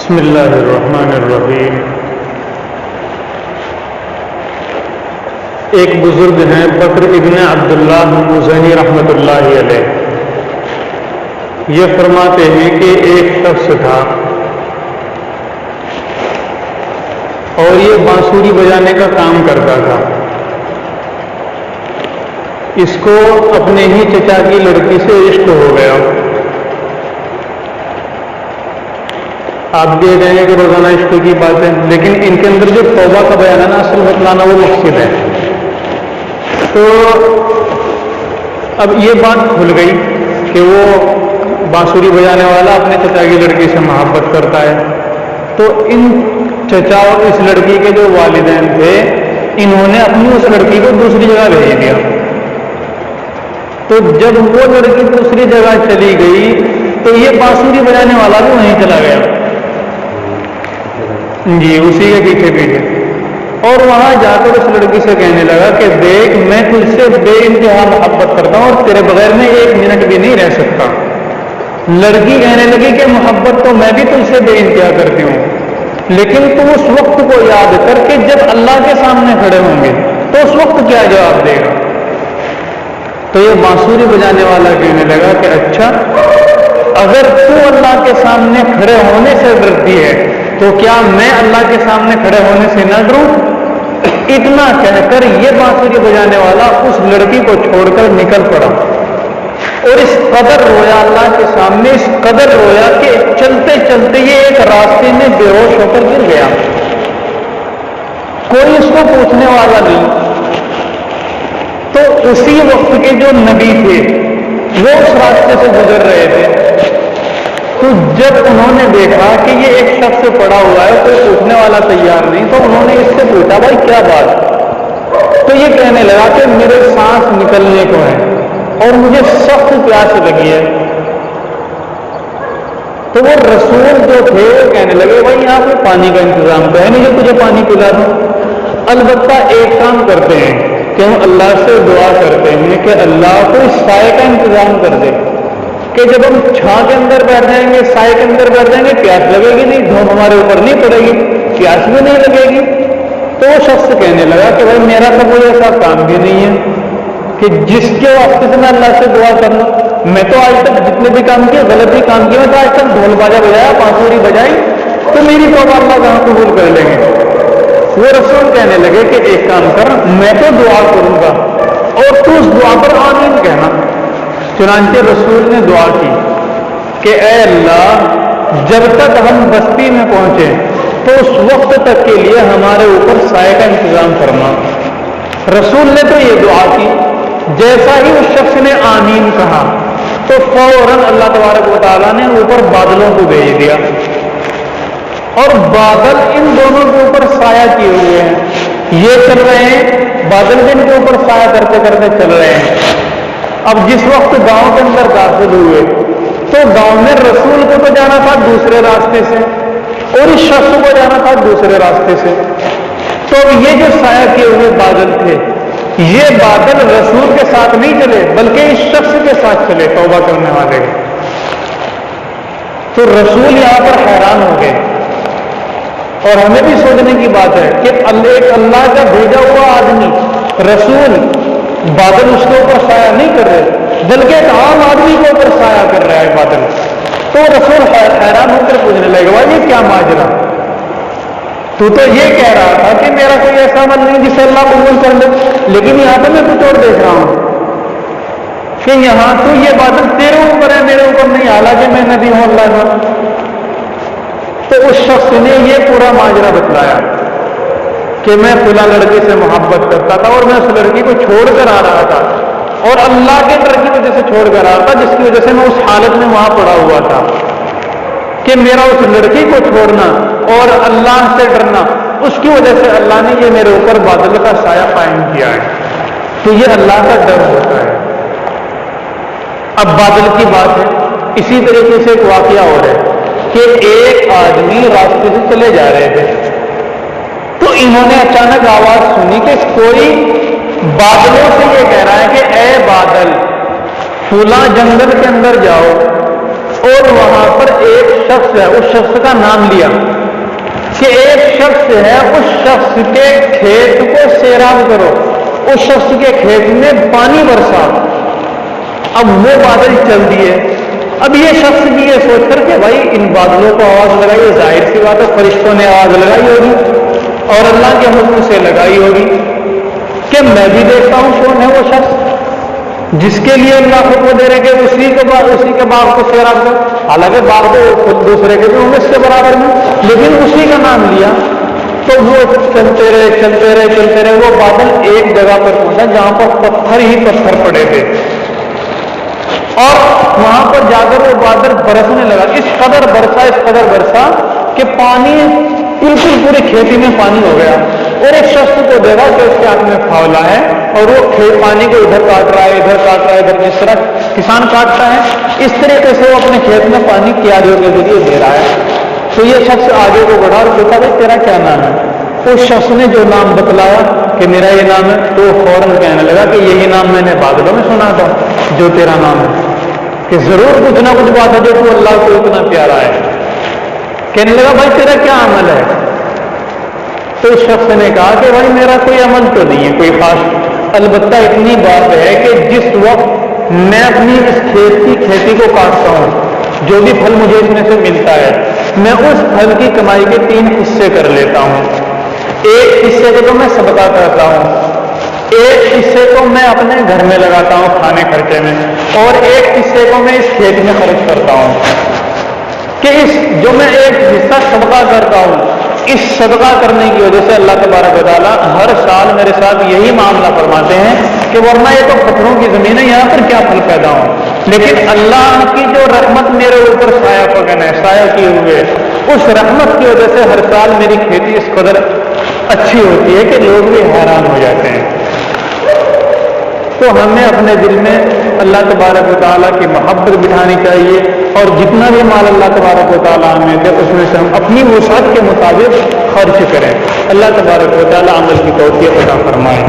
بسم اللہ الرحمن الرحیم۔ ایک بزرگ ہیں بکر ابن عبداللہ مزنی رحمۃ اللہ علیہ، یہ فرماتے ہیں کہ ایک شخص تھا اور یہ بانسری بجانے کا کام کرتا تھا۔ اس کو اپنے ہی چچا کی لڑکی سے عشق ہو گیا۔ آپ دیکھ رہے ہیں کہ روزانہ عشق کی بات ہے، لیکن ان کے اندر جو توبہ کا بیان ہے نا، اصل بتلانا وہ مقصد ہے۔ تو اب یہ بات کھل گئی کہ وہ بانسری بجانے والا اپنے چچا کی لڑکی سے محبت کرتا ہے۔ تو ان چچا اور اس لڑکی کے جو والدین تھے، انہوں نے اپنی اس لڑکی کو دوسری جگہ بھیج دیا۔ تو جب وہ لڑکی دوسری جگہ چلی گئی تو یہ بانسری بجانے والا بھی وہیں چلا گیا، جی اسی کے پیچھے پیچھے، اور وہاں جا کر اس لڑکی سے کہنے لگا کہ دیکھ، میں تجھ سے بے انتہا محبت کرتا ہوں اور تیرے بغیر میں ایک منٹ بھی نہیں رہ سکتا۔ لڑکی کہنے لگی کہ محبت تو میں بھی تجھ سے بے انتہا کرتی ہوں، لیکن تم اس وقت کو یاد کر کے جب اللہ کے سامنے کھڑے ہوں گے تو اس وقت کیا جواب دے گا؟ تو یہ بانسری بجانے والا کہنے لگا کہ اچھا، اگر تو اللہ کے سامنے کھڑے ہونے سے ڈرتی ہے تو کیا میں اللہ کے سامنے کھڑے ہونے سے نہ ڈروں؟ اتنا کہہ کر یہ بانسری بجانے والا اس لڑکی کو چھوڑ کر نکل پڑا اور اس قدر رویا اللہ کے سامنے، اس قدر رویا کہ چلتے چلتے یہ ایک راستے میں بے ہوش ہو کر گر گیا۔ کوئی اس کو پوچھنے والا نہیں۔ تو اسی وقت کے جو نبی تھے وہ اس راستے سے گزر رہے تھے، تو جب انہوں نے دیکھا کہ یہ ایک شخص پڑا ہوا ہے، کوئی پوچھنے والا تیار نہیں، تو انہوں نے اس سے پوچھا بھائی کیا بات؟ تو یہ کہنے لگا کہ میرے سانس نکلنے کو ہے اور مجھے سخت پیاس لگی ہے۔ تو وہ رسول جو تھے وہ کہنے لگے بھائی یہاں پہ پانی کا انتظام تو ہے نہیں جو تجھے پانی پلا دوں، البتہ ایک کام کرتے ہیں کہ ہم اللہ سے دعا کرتے ہیں کہ اللہ کو اس سائے کا انتظام کر دے کہ جب ہم چھاں کے اندر بیٹھ جائیں گے، سائے کے اندر بیٹھ جائیں گے، پیاس لگے گی نہیں، دھوپ ہمارے اوپر نہیں پڑے گی، پیاس بھی نہیں لگے گی۔ تو وہ شخص کہنے لگا کہ بھائی میرا تو کوئی ایسا کام بھی نہیں ہے کہ جس کے واسطے سے میں اللہ سے دعا کرنا۔ میں تو آج تک جتنے بھی کام کیے غلط ہی کام کیے، میں تو آج تک ڈھول باجا بجایا، بانسری بجائی، تو میری توبہ اللہ کہاں قبول کر لیں گے؟ وہ رسول کہنے لگے کہ ایک کام کر، میں تو دعا کروں گا اور تو اس دعا پر آمین کہنا۔ چنانچہ رسول نے دعا کی کہ اے اللہ، جب تک ہم بستی میں پہنچے تو اس وقت تک کے لیے ہمارے اوپر سائے کا انتظام فرما۔ رسول نے تو یہ دعا کی، جیسا ہی اس شخص نے آمین کہا تو فوراً اللہ تبارک و تعالیٰ نے اوپر بادلوں کو بھیج دیا اور بادل ان دونوں کے اوپر سایہ کیے ہوئے ہیں، یہ چل رہے ہیں، بادل بھی ان کے اوپر سایہ کرتے کرتے چل رہے ہیں۔ اب جس وقت گاؤں کے اندر داخل ہوئے تو گاؤں میں رسول کو تو جانا تھا دوسرے راستے سے اور اس شخص کو جانا تھا دوسرے راستے سے۔ تو یہ جو سایہ کیے ہوئے بادل تھے، یہ بادل رسول کے ساتھ نہیں چلے بلکہ اس شخص کے ساتھ چلے، توبہ کرنے والے۔ تو رسول یہاں پر حیران ہو گئے، اور ہمیں بھی سوچنے کی بات ہے کہ ایک اللہ کا بھیجا ہوا آدمی رسول، بادل اس کے اوپر سایہ نہیں کر رہے بلکہ ایک عام آدمی کے اوپر سایہ کر رہا ہے بادل۔ تو رسول حیران ہو کر پوچھنے لگے بھائی یہ کیا ماجرا؟ تو یہ کہہ رہا تھا کہ میرا کوئی ایسا عمل نہیں جسے اللہ قبول کر لے، لیکن یہاں پہ میں کچھ اور دیکھ رہا ہوں کہ یہاں تو یہ بادل تیرے اوپر ہے، میرے اوپر نہیں، حالانکہ میں نبی ہوں اللہ کا۔ تو اس شخص نے یہ پورا ماجرا بتلایا کہ میں فلاں لڑکی سے محبت کرتا تھا اور میں اس لڑکی کو چھوڑ کر آ رہا تھا اور اللہ کے ڈر کی وجہ سے چھوڑ کر آ رہا تھا، جس کی وجہ سے میں اس حالت میں وہاں پڑا ہوا تھا کہ میرا اس لڑکی کو چھوڑنا اور اللہ سے ڈرنا، اس کی وجہ سے اللہ نے یہ میرے اوپر بادل کا سایہ قائم کیا ہے۔ تو یہ اللہ کا ڈر ہوتا ہے۔ اب بادل کی بات ہے، اسی طریقے سے ایک واقعہ ہو رہا ہے کہ ایک آدمی راستے سے چلے جا رہے تھے، تو انہوں نے اچانک آواز سنی کہ کوئی بادلوں سے یہ کہہ رہا ہے کہ اے بادل، فلاں جنگل کے اندر جاؤ اور وہاں پر ایک شخص ہے، اس شخص کا نام لیا کہ ایک شخص ہے، اس شخص کے کھیت کو سیراب کرو، اس شخص کے کھیت میں پانی برسا۔ اب وہ بادل چل دیے۔ اب یہ شخص بھی یہ سوچ کر کہ بھائی ان بادلوں کو آواز لگائی، ظاہر سی بات ہے فرشتوں نے آواز لگائی ہوگی اور اللہ کے حکم سے لگائی ہوگی کہ میں بھی دیکھتا ہوں کون ہے وہ شخص جس کے لیے اللہ حکم دے رہے کہ اسی کے باغ کو سیراب کرو۔ حالانکہ باغ تو خود دوسرے کے بھی ہوں گے اس کے برابر میں، لیکن اسی کا نام لیا۔ تو وہ چلتے رہے، وہ بادل ایک جگہ پر پہنچا جہاں پر پتھر ہی پتھر پڑے تھے، اور وہاں پر جا کر وہ بادل برسنے لگا۔ اس قدر برسا کہ پانی بالکل پوری کھیتی میں پانی ہو گیا، اور ایک شخص کو دیکھا کہ اس کے ہاتھ میں پھاولا ہے اور وہ پانی کو ادھر کاٹ رہا ہے، ادھر جس طرح کسان کاٹتا ہے اس طریقے سے وہ اپنے کھیت میں پانی کیاریوں کے ذریعے دے رہا ہے۔ تو یہ شخص آگے کو بڑھا اور پوچھا بھائی تیرا کیا نام ہے؟ اس شخص نے جو نام بتلایا کہ میرا یہ نام ہے، تو وہ فوراً کہنے لگا کہ یہی نام میں نے بادلوں میں سنا تھا جو تیرا نام ہے، کہ ضرور کچھ نہ کچھ بات ہے جو تو اللہ کو اتنا پیارا ہے۔ کہنے لگا بھائی تیرا کیا عمل ہے؟ تو اس شخص نے کہا کہ بھائی میرا کوئی عمل تو نہیں ہے کوئی خاص، البتہ اتنی بات ہے کہ جس وقت میں اپنی اس کھیت کی کھیتی کو کاٹتا ہوں، جو بھی پھل مجھے اس میں سے ملتا ہے، میں اس پھل کی کمائی کے 3 حصے کر لیتا ہوں۔ ایک حصے کو تو میں صدقہ کرتا ہوں، ایک حصے کو میں اپنے گھر میں لگاتا ہوں کھانے خرچے میں، اور ایک حصے کو میں اس کھیت میں خرچ کرتا ہوں۔ کہ جو میں ایک حصہ صدقہ کرتا ہوں، اس صدقہ کرنے کی وجہ سے اللہ تبارک و تعالیٰ ہر سال میرے ساتھ یہی معاملہ فرماتے ہیں کہ ورنہ یہ تو پتھروں کی زمین ہے، یہاں پر کیا پھل پیدا ہو، لیکن اللہ کی جو رحمت میرے اوپر سایہ پگن ہے، سایہ کیے ہوئے، اس رحمت کی وجہ سے ہر سال میری کھیتی اس قدر اچھی ہوتی ہے کہ لوگ بھی حیران ہو جاتے ہیں۔ تو ہمیں اپنے دل میں اللہ تبارک و تعالیٰ کی محبت بٹھانی چاہیے، اور جتنا بھی مال اللہ تبارک و تعالیٰ ہمیں دے اس میں سے ہم اپنی وسعت کے مطابق خرچ کریں۔ اللہ تبارک و تعالیٰ عمل کی توفیق عطا فرمائے۔